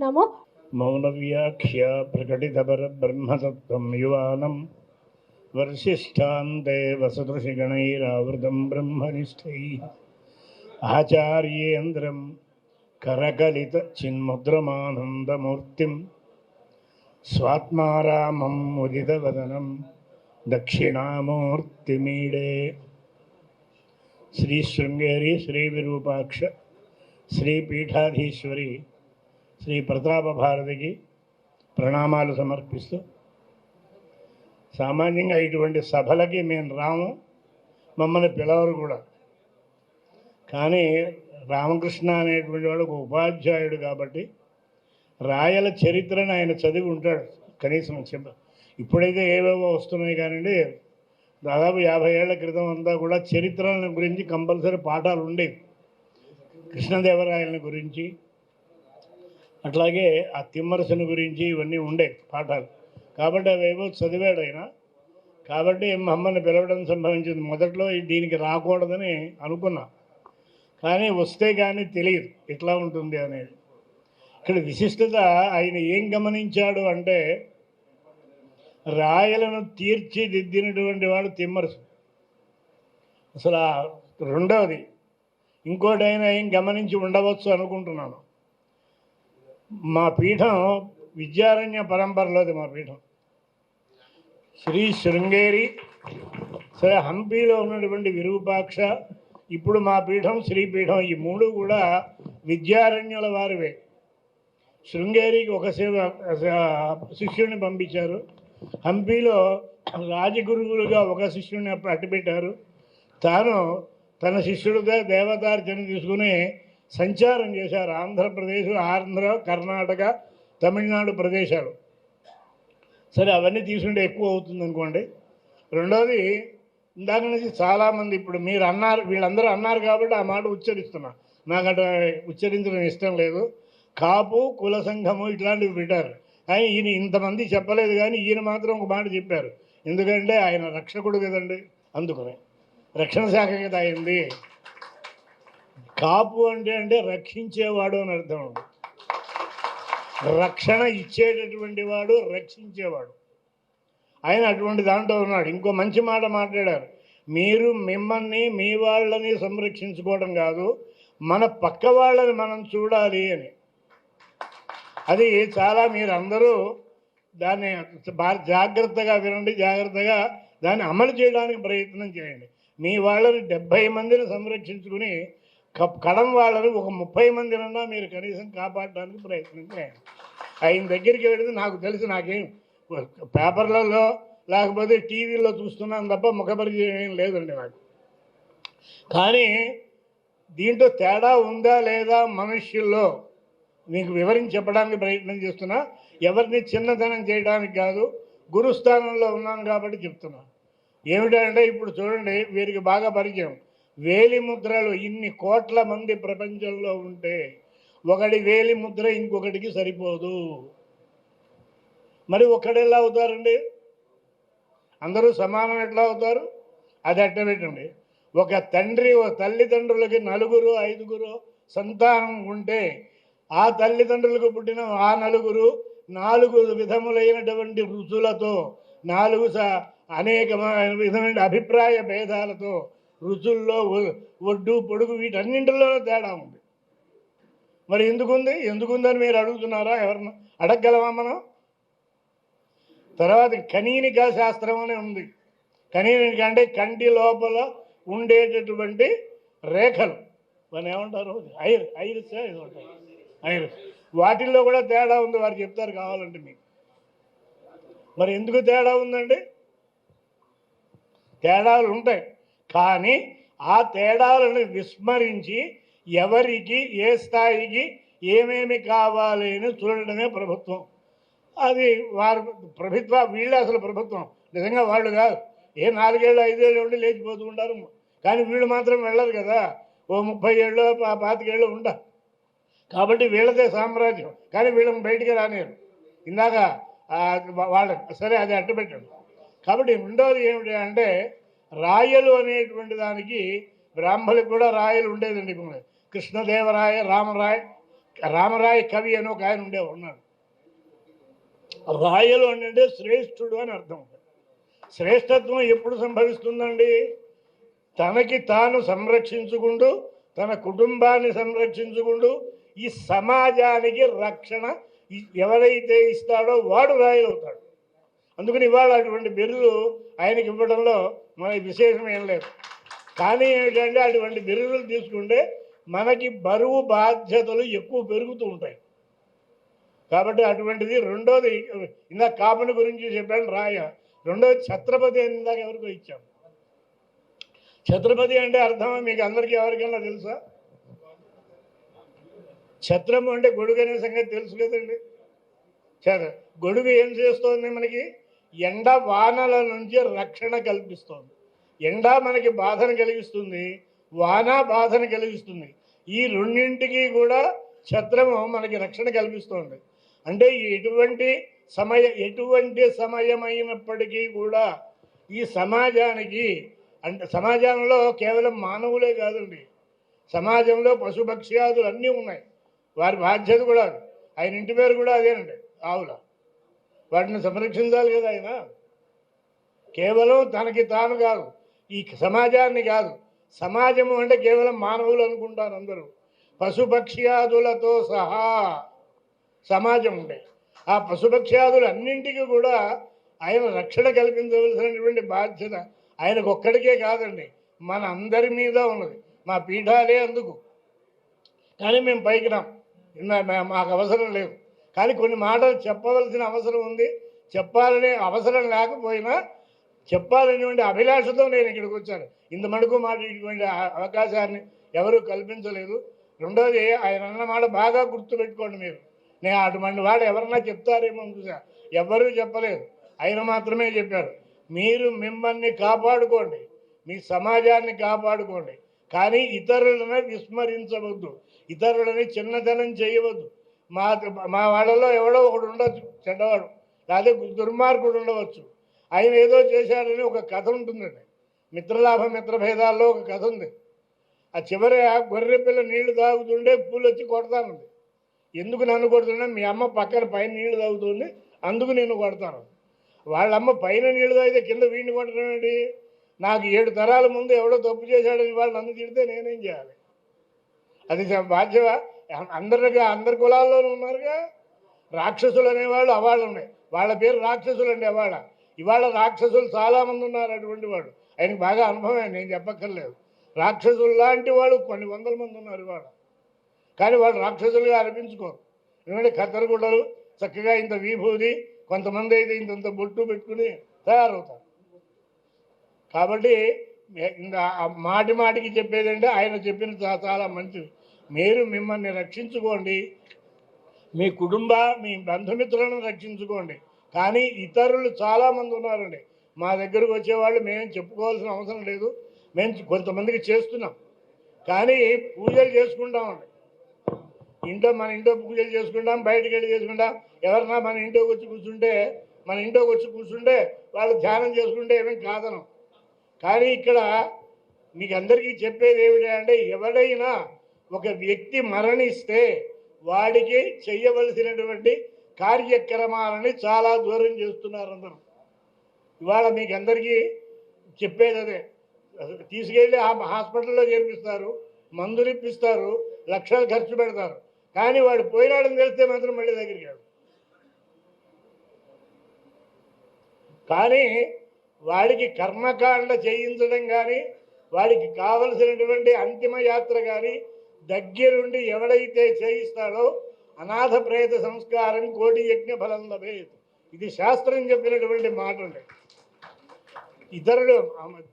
నమో మౌనవ్యాఖ్య ప్రకటితపరబ్రహ్మతత్వం యువానం వర్షిష్ఠాంతే వసదృషిగణైరావృతం బ్రహ్మనిష్టైః ఆచార్యేంద్రం కరకలిత చిన్ముద్రమానందమూర్తిం స్వాత్మారామం ముదితవదనం దక్షిణామూర్తిమీడే. శ్రీ శృంగేరి శ్రీ విరూపాక్ష శ్రీ పీఠాధీశ్వరి శ్రీ ప్రతాప భారతికి ప్రణామాలు సమర్పిస్తూ, సామాన్యంగా ఇటువంటి సభలకి మేము రాము, మమ్మల్ని పిలవరు కూడా. కానీ రామకృష్ణ అనేటువంటి వాడు ఒక ఉపాధ్యాయుడు కాబట్టి రాయల చరిత్రను ఆయన చదివి ఉంటాడు. కనీసం ఇప్పుడైతే ఏవేవో వస్తున్నాయి కానివ్వండి, దాదాపు 50 ఏళ్ల క్రితం అంతా కూడా చరిత్రల గురించి కంపల్సరీ పాఠాలు ఉండేవి. కృష్ణదేవరాయలని గురించి, అట్లాగే ఆ తిమ్మరసుని గురించి ఇవన్నీ ఉండే పాఠాలు. కాబట్టి అవేవో చదివాడు ఆయన. కాబట్టి మమ్మల్ని పిలవడం సంభవించింది. మొదట్లో దీనికి రాకూడదని అనుకున్నా, కానీ వస్తే కానీ తెలియదు ఎట్లా ఉంటుంది అనేది. ఇక్కడ విశిష్టత ఆయన ఏం గమనించాడు అంటే, రాయలను తీర్చిదిద్దినటువంటి వాడు తిమ్మరసు. అసలు రెండవది ఇంకోటి ఆయన ఏం గమనించి ఉండవచ్చు అనుకుంటున్నాను. మా పీఠం విద్యారణ్య పరంపరలోది. మా పీఠం శ్రీ శృంగేరి, సరే హంపీలో ఉన్నటువంటి విరూపాక్ష, ఇప్పుడు మా పీఠం శ్రీపీఠం, ఈ మూడు కూడా విద్యారణ్యుల వారివే. శృంగేరికి ఒక శిష్యుడిని పంపించారు, హంపీలో రాజగురువులుగా ఒక శిష్యుడిని అట్టిపెట్టారు. తాను తన శిష్యుడితో దేవతార్చన తీసుకుని సంచారం చేశారు. ఆంధ్రప్రదేశ్, కర్ణాటక, తమిళనాడు ప్రదేశాలు. సరే అవన్నీ తీసుకుంటే ఎక్కువ అవుతుంది అనుకోండి. రెండోది, ఇందాక నుంచి చాలామంది ఇప్పుడు మీరు అన్నారు, వీళ్ళందరూ అన్నారు కాబట్టి ఆ మాట ఉచ్చరిస్తున్నా. నాకు అటు ఉచ్చరించడం ఇష్టం లేదు. కాపు కుల సంఘము ఇట్లాంటివి పెట్టారు, కానీ ఈయన ఇంతమంది చెప్పలేదు. కానీ ఈయన మాత్రం ఒక మాట చెప్పారు. ఎందుకంటే ఆయన రక్షకుడు కదండి, అందుకనే రక్షణ శాఖ కదా అయింది. కాపు అంటే రక్షించేవాడు అని అర్థం. రక్షణ ఇచ్చేటటువంటి వాడు, రక్షించేవాడు. ఆయన అటువంటి దాంట్లో ఉన్నాడు. ఇంకో మంచి మాట మాట్లాడారు. మీరు మిమ్మల్ని, మీ వాళ్ళని సంరక్షించుకోవడం కాదు, మన పక్క వాళ్ళని మనం చూడాలి అని. అది చాలా మీరందరూ దాన్ని జాగ్రత్తగా వినండి, జాగ్రత్తగా దాన్ని అమలు చేయడానికి ప్రయత్నం చేయండి. మీ వాళ్ళని 70 మందిని సంరక్షించుకుని కడం వాళ్ళని ఒక 30 మందినన్నా మీరు కనీసం కాపాడడానికి ప్రయత్నం చేయండి. ఆయన దగ్గరికి వెళితే నాకు తెలుసు, నాకేం పేపర్లలో లేకపోతే టీవీలో చూస్తున్నాను తప్ప ముఖపరిచయం ఏం లేదండి నాకు. కానీ దీంట్లో తేడా ఉందా లేదా మనుష్యుల్లో మీకు వివరించి చెప్పడానికి ప్రయత్నం చేస్తున్నా. ఎవరిని చిన్నతనం చేయడానికి కాదు, గురుస్థానంలో ఉన్నాను కాబట్టి చెప్తున్నా. ఏమిటంటే ఇప్పుడు చూడండి, వీరికి బాగా పరిచయం. వేలి ముద్రలు ఇన్ని కోట్ల మంది ప్రపంచంలో ఉంటే ఒకటి వేలి ముద్ర ఇంకొకటికి సరిపోదు. మరి ఒక్కడెలా అవుతారండి? అందరూ సమానం ఎట్లా అవుతారు? అది అట్టబెట్టండి. ఒక తండ్రి, ఒక తల్లిదండ్రులకి 4, 5 సంతానం ఉంటే ఆ తల్లిదండ్రులకు పుట్టిన ఆ 4 విధములైనటువంటి రుచులతో, 4 అనేక విధమైన అభిప్రాయ భేదాలతో, రుచుల్లో ఒడ్డు పొడుగు వీటన్నింటిలోనూ తేడా ఉంది. మరి ఎందుకుందని మీరు అడుగుతున్నారా? ఎవరన్నా అడగగలమా మనం? తర్వాత కనీనికా శాస్త్రం అనే ఉంది. కనీనిక అంటే కంటి లోపల ఉండేటటువంటి రేఖలు, మనం ఏమంటారు, ఐరిస్ ఐరిస్, వాటిల్లో కూడా తేడా ఉంది. వారు చెప్తారు కావాలంటే మీకు. మరి ఎందుకు తేడా ఉందండి? తేడాలు ఉంటాయి, కానీ ఆ తేడాలను విస్మరించి ఎవరికి ఏ స్థాయికి ఏమేమి కావాలి అని చూడడమే ప్రభుత్వం. అది వారు వీళ్ళే అసలు ప్రభుత్వం. నిజంగా వాళ్ళు కాదు. 4 ఏళ్ళు 5 ఏళ్ళు ఉండి లేచిపోతూ ఉంటారు. కానీ వీళ్ళు మాత్రం వెళ్ళరు కదా. ఓ 30 ఏళ్ళు 25 ఏళ్ళు ఉంటారు. కాబట్టి వీళ్ళదే సామ్రాజ్యం. కానీ వీళ్ళని బయటికి రానియరు. ఇందాక వాళ్ళ సరే అది అడ్డుపెట్టాడు. కాబట్టి రెండోది ఏమిటి అంటే, రాయలు అనేటువంటి దానికి బ్రాహ్మణులకు కూడా రాయలు ఉండేదండి. కృష్ణదేవరాయ, రామరాయ, రామరాయ కవి అని ఒక ఆయన ఉన్నాడు. రాయలు అంటే శ్రేష్ఠుడు అని అర్థం. శ్రేష్ఠత్వం ఎప్పుడు సంభవిస్తుందండి? తనకి తాను సంరక్షించుకుంటూ, తన కుటుంబాన్ని సంరక్షించుకుంటూ, ఈ సమాజానికి రక్షణ ఎవరైతే ఇస్తాడో వాడు రాయలవుతాడు. అందుకని ఇవాళ అటువంటి బిరుదు ఆయనకి ఇవ్వడంలో మన విశేషం ఏం లేదు. కానీ ఏమిటంటే అటువంటి బిరుదులు తీసుకుంటే మనకి బరువు బాధ్యతలు ఎక్కువ పెరుగుతూ ఉంటాయి. కాబట్టి అటువంటిది. రెండోది, ఇందాక కాపుని గురించి చెప్పాను రాయ. రెండోది ఛత్రపతి అని ఇందాక ఎవరికో ఇచ్చాం. ఛత్రపతి అంటే అర్థం మీకు అందరికీ ఎవరికైనా తెలుసా? ఛత్రము అంటే గొడుగు అనే సంగతి తెలుసు కదండి. గొడుగు ఏం చేస్తోంది? మనకి ఎండ వానల నుంచి రక్షణ కల్పిస్తోంది. ఎండ మనకి బాధను కలిగిస్తుంది, వాన బాధను కలిగిస్తుంది. ఈ రెండింటికి కూడా ఛత్రము మనకి రక్షణ కల్పిస్తోంది. అంటే ఎటువంటి సమయమైనప్పటికీ కూడా ఈ సమాజానికి, అంటే సమాజంలో కేవలం మానవులే కాదండి, సమాజంలో పశుపక్ష్యాదులు అన్నీ ఉన్నాయి. వారి బాధ్యత కూడా, ఆయన ఇంటి పేరు కూడా అదేనండి, ఆవుల. వాటిని సంరక్షించాలి కదా ఆయన. కేవలం తనకి తాను కాదు, ఈ సమాజాన్ని కాదు. సమాజము అంటే కేవలం మానవులు అనుకుంటారు అందరూ. పశుపక్ష్యాదులతో సహా సమాజం ఉండే ఆ పశుపక్ష్యాదులు అన్నింటికి కూడా ఆయన రక్షణ కల్పించవలసినటువంటి బాధ్యత ఆయనకు ఒక్కడికే కాదండి, మన అందరి మీద ఉన్నది. మా పీఠాలే అందుకు. కానీ మేము పైకి రాం, మాకు అవసరం లేదు. కానీ కొన్ని మాటలు చెప్పవలసిన అవసరం ఉంది. చెప్పాలనే అవసరం లేకపోయినా చెప్పాలనేటువంటి అభిలాషతో నేను ఇక్కడికి వచ్చాను. ఇంత మటుకు మాట్లాడేటువంటి అవకాశాన్ని ఎవరూ కల్పించలేదు. రెండోది, ఆయన అన్న మాట బాగా గుర్తుపెట్టుకోండి మీరు. నేను అటువంటి వాడు ఎవరన్నా చెప్తారేమో చూసా, ఎవ్వరూ చెప్పలేదు. ఆయన మాత్రమే చెప్పారు, మీరు మిమ్మల్ని కాపాడుకోండి, మీ సమాజాన్ని కాపాడుకోండి, కానీ ఇతరులను విస్మరించవద్దు, ఇతరులని చిన్నతనం చేయవద్దు. మా వాళ్ళలో ఎవడో ఒకడు ఉండొచ్చు చెడ్డవాడు, లేకపోతే దుర్మార్గుడు ఉండవచ్చు. ఆయన ఏదో చేశాడని ఒక కథ ఉంటుందండి. మిత్రలాభ మిత్రభేదాల్లో ఒక కథ ఉంది. ఆ చివరి గొర్రె పిల్ల నీళ్లు తాగుతుండే పూలు వచ్చి కొడతానుంది. ఎందుకు నన్ను కొడుతున్నా? మీ అమ్మ పక్కన పైన నీళ్లు తాగుతుంది, అందుకు నేను కొడతాను. వాళ్ళమ్మ పైన నీళ్లు తాగితే కింద వీడిని కొట్టడం ఏంటి? నాకు 7 తరాల ముందు ఎవడో తప్పు చేశాడని వాళ్ళు నన్ను తిడితే నేనేం చేయాలి? అది బాధ్యత. అందరి కులాల్లోనూ ఉన్నారుగా రాక్షసులు అనేవాళ్ళు, అవాళ్ళు ఉన్నాయి. వాళ్ళ పేరు రాక్షసులు అండి. ఇవాళ రాక్షసులు చాలామంది ఉన్నారు. అటువంటి వాడు ఆయనకు బాగా అనుభవమే, నేను చెప్పక్కర్లేదు. రాక్షసులు లాంటి వాళ్ళు కొన్ని వందల మంది ఉన్నారు ఇవాళ. కానీ వాళ్ళు రాక్షసులుగా అనిపించుకోరు. ఎందుకంటే కత్తెరగుడ్డలు, చక్కగా ఇంత విభూది, కొంతమంది అయితే ఇంత బొట్టు పెట్టుకుని తయారవుతారు. కాబట్టి మాటికి చెప్పేదంటే ఆయన చెప్పిన చాలా మంచిది. మీరు మిమ్మల్ని రక్షించుకోండి, మీ మీ బంధుమిత్రులను రక్షించుకోండి. కానీ ఇతరులు చాలామంది ఉన్నారండి మా దగ్గరకు వచ్చేవాళ్ళు. మేము చెప్పుకోవాల్సిన అవసరం లేదు, మేము కొంతమందికి చేస్తున్నాం. కానీ పూజలు చేసుకుంటామండి. మన ఇంట్లో పూజలు చేసుకుంటాం, బయటకు వెళ్ళి చేసుకుంటాం. ఎవరన్నా మన ఇంట్లోకి వచ్చి కూర్చుంటే వాళ్ళు ధ్యానం చేసుకుంటే ఏమేం కాదనం. కానీ ఇక్కడ మీకు అందరికీ చెప్పేది ఏమిటంటే, ఎవడైనా ఒక వ్యక్తి మరణిస్తే వాడికి చెయ్యవలసినటువంటి కార్యక్రమాలని చాలా దూరం చేస్తున్నారు అందరూ. ఇవాళ మీకు అందరికీ చెప్పేది అదే. తీసుకెళ్ళి హాస్పిటల్లో చేర్పిస్తారు, మందులు ఇప్పిస్తారు, లక్షలు ఖర్చు పెడతారు. కానీ వాడు పోయినాడని తెలిస్తే మాత్రం మళ్ళీ దగ్గరికి రాడు. కానీ వాడికి కర్మకాండ చేయించడం కానీ, వాడికి కావలసినటువంటి అంతిమ యాత్ర కానీ దగ్గరుండి ఎవడైతే చేయిస్తాడో అనాథ ప్రేత సంస్కారం కోటి యజ్ఞ ఫలం లభేత్. ఇది శాస్త్రం చెప్పినటువంటి మాట అండి. ఇతరులు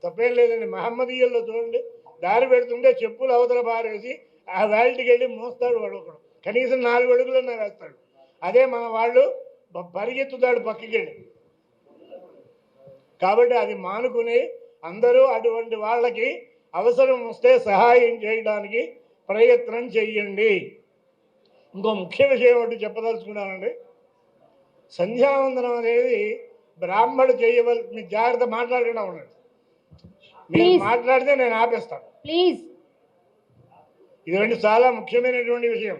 తప్పేం లేదండి. మహమ్మదీయుల్లో చూడండి, దారి పెడుతుంటే చెప్పులు అవతల పారేసి ఆ వ్యాలిటీకి వెళ్ళి మోస్తాడు వాడు ఒకడు. కనీసం 4 అడుగులన్నా వేస్తాడు. అదే మన వాళ్ళు పరిగెత్తుతాడు పక్కకి వెళ్ళి. కాబట్టి అది మానుకుని అందరూ అటువంటి వాళ్ళకి అవసరం వస్తే సహాయం చేయడానికి ప్రయత్నం చెయ్యండి. ఇంకో ముఖ్య విషయం ఒకటి చెప్పదలుచుకున్నానండి. సంధ్యావందనం అనేది బ్రాహ్మడు చేయవలసి. మీరు జాగ్రత్త మాట్లాడకుండా ఉండండి. మీరు మాట్లాడితే నేను ఆపేస్తాను ప్లీజ్. ఇటువంటి చాలా ముఖ్యమైనటువంటి విషయం.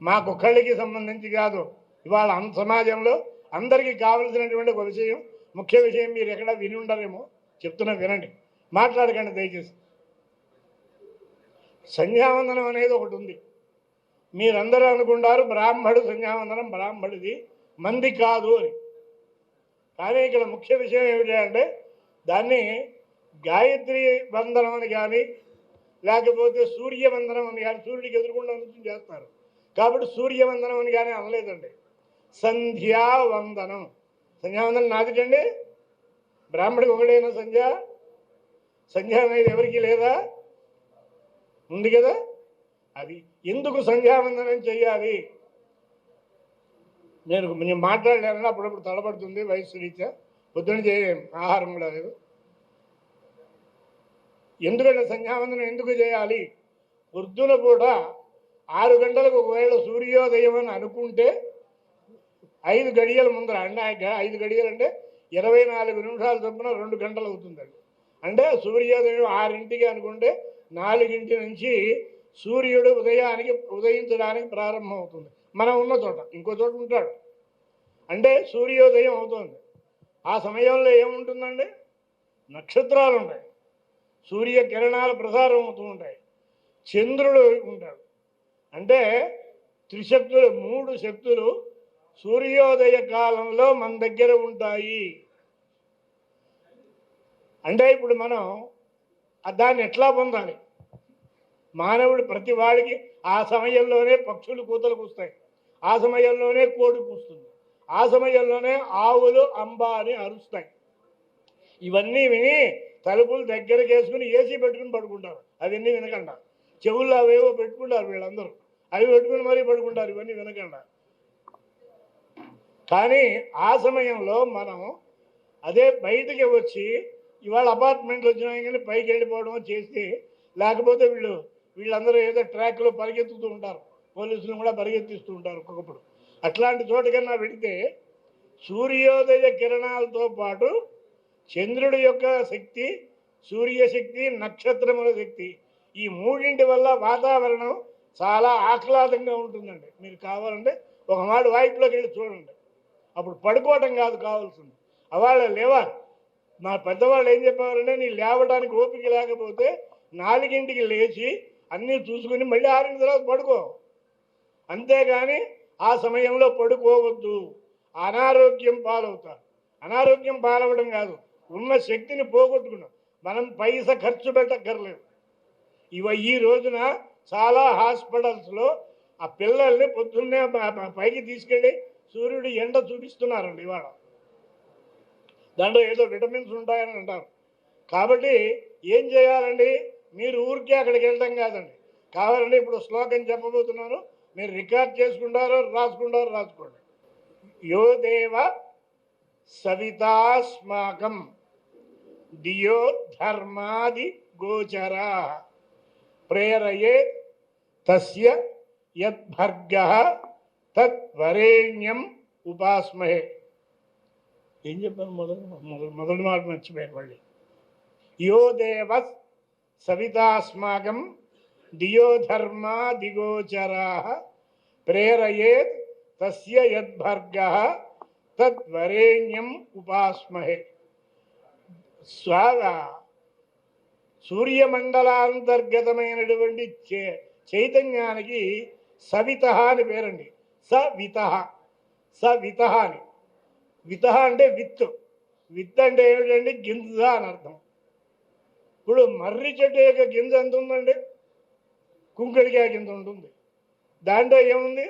మాకొక్కళ్ళకి సంబంధించి కాదు, ఇవాళ సమాజంలో అందరికీ కావలసినటువంటి ఒక విషయం, ముఖ్య విషయం మీరు ఎక్కడ విని ఉండరేమో చెప్తున్నా, వినండి, మాట్లాడకండి దయచేసి. సంధ్యావందనం అనేది ఒకటి ఉంది. మీరందరూ అనుకుంటారు బ్రాహ్మడు సంధ్యావందనం బ్రాహ్మడిది, మంది కాదు అని. కానీ ఇక్కడ ముఖ్య విషయం ఏమిటంటే దాన్ని గాయత్రి వందనం అని కానీ లేకపోతే సూర్యవందనం అని కానీ, సూర్యుడికి ఎదురుకుండా నుంచి చేస్తారు కాబట్టి సూర్యవందనం అని కానీ అనలేదండి. సంధ్యావందనం, సంధ్యావందనం నాదిటండి. బ్రాహ్మడికి ఒకటైనా సంధ్య అనేది ఎవరికి లేదా? ఉంది కదా. అది ఎందుకు సంధ్యావందనం చెయ్యాలి? నేను మాట్లాడలేనని అప్పుడప్పుడు తడబడుతుంది వయసు రీత్యా, పొద్దున ఆహారం కూడా లేదు. ఎందుకంటే సంధ్యావందనం ఎందుకు చేయాలి? పొద్దున పూట 6 గంటలకు ఒకవేళ సూర్యోదయం అని అనుకుంటే 5 గడియల ముందర, అంటే 5 గడియలు అంటే 24 నిమిషాల చొప్పున 2 గంటలు అవుతుందండి. అంటే సూర్యోదయం 6ంటికి అనుకుంటే 4 నుంచి సూర్యుడు ఉదయించడానికి ప్రారంభం అవుతుంది. మనం ఉన్న చోట, ఇంకో చోట ఉంటాడు, అంటే సూర్యోదయం అవుతుంది. ఆ సమయంలో ఏముంటుందండి? నక్షత్రాలు ఉంటాయి, సూర్య కిరణాలు ప్రసారం అవుతూ ఉంటాయి, చంద్రుడు ఉంటాడు. అంటే త్రిశక్తులు, 3 శక్తులు సూర్యోదయ కాలంలో మన దగ్గర ఉంటాయి. అంటే ఇప్పుడు మనం దాన్ని ఎట్లా పొందాలి? మానవుడు ప్రతి వాడికి ఆ సమయంలోనే పక్షులు కూతలు కూస్తాయి, ఆ సమయంలోనే కోడి కూస్తుంది, ఆ సమయంలోనే ఆవులు అంబా అని అరుస్తాయి. ఇవన్నీ విని తలుపులు దగ్గరికి వేసుకుని ఏసీ పెట్టుకుని పడుకుంటారు. అవన్నీ వినకుండా చెవుల్లో అవేవో పెట్టుకుంటారు వీళ్ళందరూ, అవి పెట్టుకుని మరీ పడుకుంటారు ఇవన్నీ వినకుండా. కానీ ఆ సమయంలో మనం అదే బయటికి వచ్చి, ఇవాళ అపార్ట్మెంట్లు వచ్చినాయి కానీ పైకి వెళ్ళిపోవడం చేసి, లేకపోతే వీళ్ళందరూ ఏదో ట్రాక్లో పరిగెత్తుతూ ఉంటారు, పోలీసులు కూడా పరిగెత్తిస్తూ ఉంటారు ఒక్కొక్కప్పుడు. అట్లాంటి చోటకన్నా వెళితే సూర్యోదయ కిరణాలతో పాటు చంద్రుడి యొక్క శక్తి, సూర్యశక్తి, నక్షత్రముల శక్తి, ఈ 3 వల్ల వాతావరణం చాలా ఆహ్లాదంగా ఉంటుందండి. మీరు కావాలంటే ఒక మాట వాయిట్లోకి వెళ్ళి చూడండి. అప్పుడు పడుకోవటం కాదు కావాల్సింది, అవాళ్ళ లేవాలి. మా పెద్దవాళ్ళు ఏం చెప్పేవారంటే, నీ లేవడానికి ఓపిక లేకపోతే 4ంటికి లేచి అన్నీ చూసుకుని మళ్ళీ 6 తర్వాత పడుకో, అంతేగాని ఆ సమయంలో పడుకోవద్దు, అనారోగ్యం పాలవుతారు. అనారోగ్యం పాలవడం కాదు, ఉన్న శక్తిని పోగొట్టుకున్నాం, మనం పైసా ఖర్చు పెట్టక్కర్లేదు. ఈ రోజున చాలా హాస్పిటల్స్లో ఆ పిల్లల్ని పొద్దున్నే పైకి తీసుకెళ్ళి సూర్యుడు ఎండ చూపిస్తున్నారండి ఇవాళ. దాంట్లో ఏదో విటమిన్స్ ఉంటాయని అంటారు. కాబట్టి ఏం చేయాలండి? మీరు ఊరికే అక్కడికి వెళ్ళడం కాదండి. కావాలంటే ఇప్పుడు శ్లోకం చెప్పబోతున్నాను, మీరు రికార్డ్ చేసుకుంటారో రాసుకోండి. యో దేవ సవితాస్మాకం దియో ధర్మాది గోచరా ప్రేరయే తస్య యద్భర్గః తద్వరేణ్యం ఉపాస్మహే. ఏం చెప్పాను? మొదటి మాట మర్చిపోయాను మళ్ళీ. యో దేవ సవితాస్మాకం దియో ధర్మా దిగోచరా ప్రేరయేత్ తస్య యద్భర్గః తద్వరేణ్యం ఉపాస్మహే. సూర్యమండలాంతర్గతమైనటువంటి చైతన్యానికి సవిత అని పేరండి. సవిత అని. విత అంటే విత్తు. విత్ అంటే ఏమిటండి? గింజ అని అర్థం. ఇప్పుడు మర్రి చెట్టు యొక్క గింజ ఎంత ఉందండి? కుంకుడికాయ గింజ ఉంటుంది. దాంట్లో ఏముంది?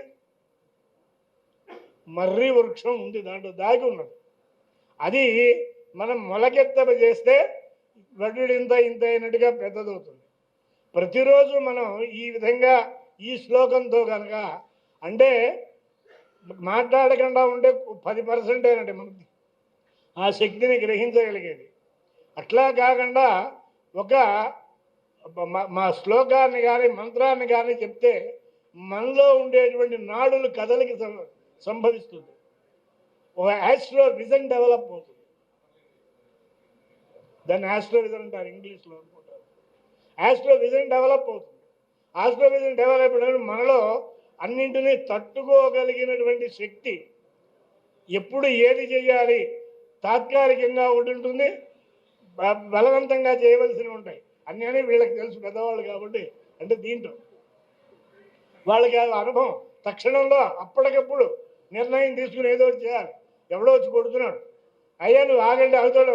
మర్రి వృక్షం ఉంది, దాంట్లో దాగి ఉన్నది. అది మనం మొలకెత్తప చేస్తే వడ్డీడు ఇంత అయినట్టుగా పెద్దదవుతుంది. ప్రతిరోజు మనం ఈ విధంగా ఈ శ్లోకంతో కనుక, అంటే మాట్లాడకుండా ఉంటే 10% అయినట్టు మనకి ఆ శక్తిని గ్రహించగలిగేది. అట్లా కాకుండా ఒక మా శ్లోకాన్ని కానీ మంత్రాన్ని కానీ చెప్తే మనలో ఉండేటువంటి నాడులు కదలికి సంభవిస్తుంది, ఒక ఆస్ట్రో విజన్ డెవలప్ అవుతుంది. దాన్ని ఆస్ట్రో విజన్ అంటారు ఇంగ్లీష్లో అనుకుంటారు. ఆస్ట్రో విజన్ డెవలప్ అవుతుంది. ఆస్ట్రో విజన్ డెవలప్ అయిన మనలో అన్నింటినీ తట్టుకోగలిగినటువంటి శక్తి. ఎప్పుడు ఏది చేయాలి తాత్కాలికంగా ఉంటుంటుంది, బలవంతంగా చేయవలసినవి ఉంటాయి. అన్నీ వీళ్ళకి తెలుసు, పెద్దవాళ్ళు కాబట్టి. అంటే దీంట్లో వాళ్ళకి అనుభవం. తక్షణంలో అప్పటికప్పుడు నిర్ణయం తీసుకుని ఏదో ఒకటి చేయాలి. ఎవడో వచ్చి కొడుతున్నాడు, అయ్యా నువ్వు ఆగండి, ఆగుతాడు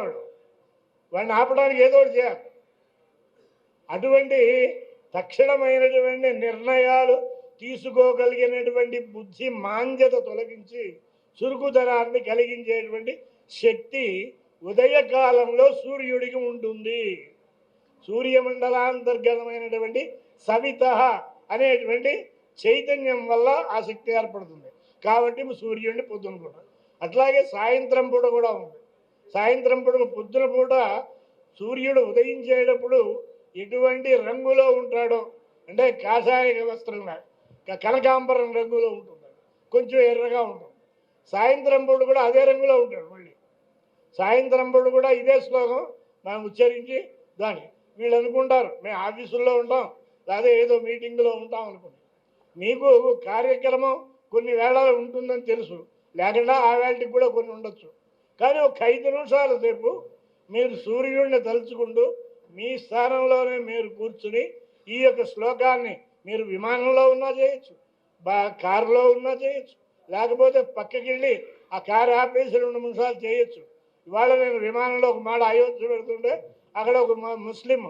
వాడిని ఆపడానికి ఏదో ఒకటి చేయాలి. అటువంటి తక్షణమైనటువంటి నిర్ణయాలు తీసుకోగలిగినటువంటి బుద్ధి మాంద్యత తొలగించి చురుకుదనాన్ని కలిగించేటువంటి శక్తి ఉదయకాలంలో సూర్యుడికి ఉంటుంది. సూర్యమండలాంతర్గతమైనటువంటి సవిత అనేటువంటి చైతన్యం వల్ల ఆ శక్తి ఏర్పడుతుంది. కాబట్టి సూర్యుడిని పొద్దున పూట, అట్లాగే సాయంత్రం పూట కూడా ఉంది. సాయంత్రం పూట, పొద్దున పూట సూర్యుడు ఉదయించేటప్పుడు ఎటువంటి రంగులో ఉంటాడో, అంటే కాషాయ వస్త్రంగా కనకాంబరం రంగులో ఉంటుంది, కొంచెం ఎర్రగా ఉంటుంది. సాయంత్రం పూట కూడా అదే రంగులో ఉంటాడు. మళ్ళీ సాయంత్రం పూట కూడా ఇదే శ్లోకం మనం ఉచ్చరించి దాన్ని వీళ్ళు అనుకుంటారు మేము ఆఫీసుల్లో ఉంటాం, లేదా ఏదో మీటింగ్లో ఉంటాం అనుకుని. మీకు కార్యక్రమం కొన్ని వేళలు ఉంటుందని తెలుసు, లేకుండా ఆ వేళకి కూడా కొన్ని ఉండొచ్చు. కానీ ఒక 5 నిమిషాల సేపు మీరు సూర్యుడిని తలుచుకుంటూ మీ స్థానంలోనే మీరు కూర్చుని ఈ యొక్క శ్లోకాన్ని మీరు విమానంలో ఉన్నా చేయొచ్చు, కారులో ఉన్నా చేయొచ్చు, లేకపోతే పక్కకి వెళ్ళి ఆ కారు ఆపేసి 2 నిమిషాలు చేయొచ్చు. ఇవాళ నేను విమానంలో ఒక మాట అయోధ్య పెడుతుంటే అక్కడ ఒక ముస్లిం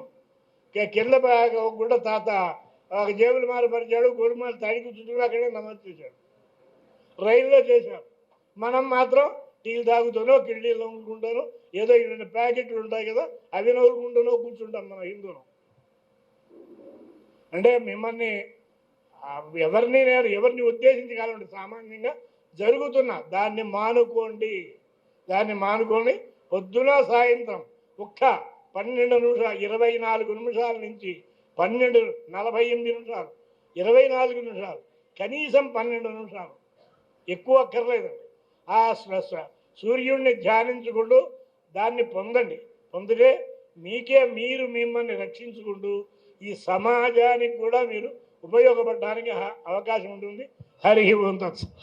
కింద ఒక గుడ్డ తాత ఒక జేబులు మారపరిచాడు, గోడుమాలు తాడికి చుట్టూ అక్కడే నమోదు చేశాడు. రైల్లో చేశాడు. మనం మాత్రం టీలు తాగుతానో కిళ్ళీలు నవ్వుకుంటానో ఏదో 2 ప్యాకెట్లు ఉంటాయి కదా, అవి నవ్వుకుంటానో కూర్చుంటాం మనం హిందువులు. అంటే మిమ్మల్ని ఎవరిని ఉద్దేశించి కాలండి, సామాన్యంగా జరుగుతున్నా దాన్ని మానుకోండి. దాన్ని మానుకొని పొద్దున సాయంత్రం ఒక్క 12 నిమిషాలు, 24 నిమిషాల నుంచి 48 నిమిషాలు, 24 నిమిషాలు, కనీసం 12 నిమిషాలు, ఎక్కువ అక్కర్లేదండి. ఆ సూర్యుడిని ధ్యానించుకుంటూ దాన్ని పొందితే మీరు మిమ్మల్ని రక్షించుకుంటూ ఈ సమాజానికి కూడా మీరు ఉపయోగపడడానికి అవకాశం ఉంటుంది. హరి ఓం తత్సత్.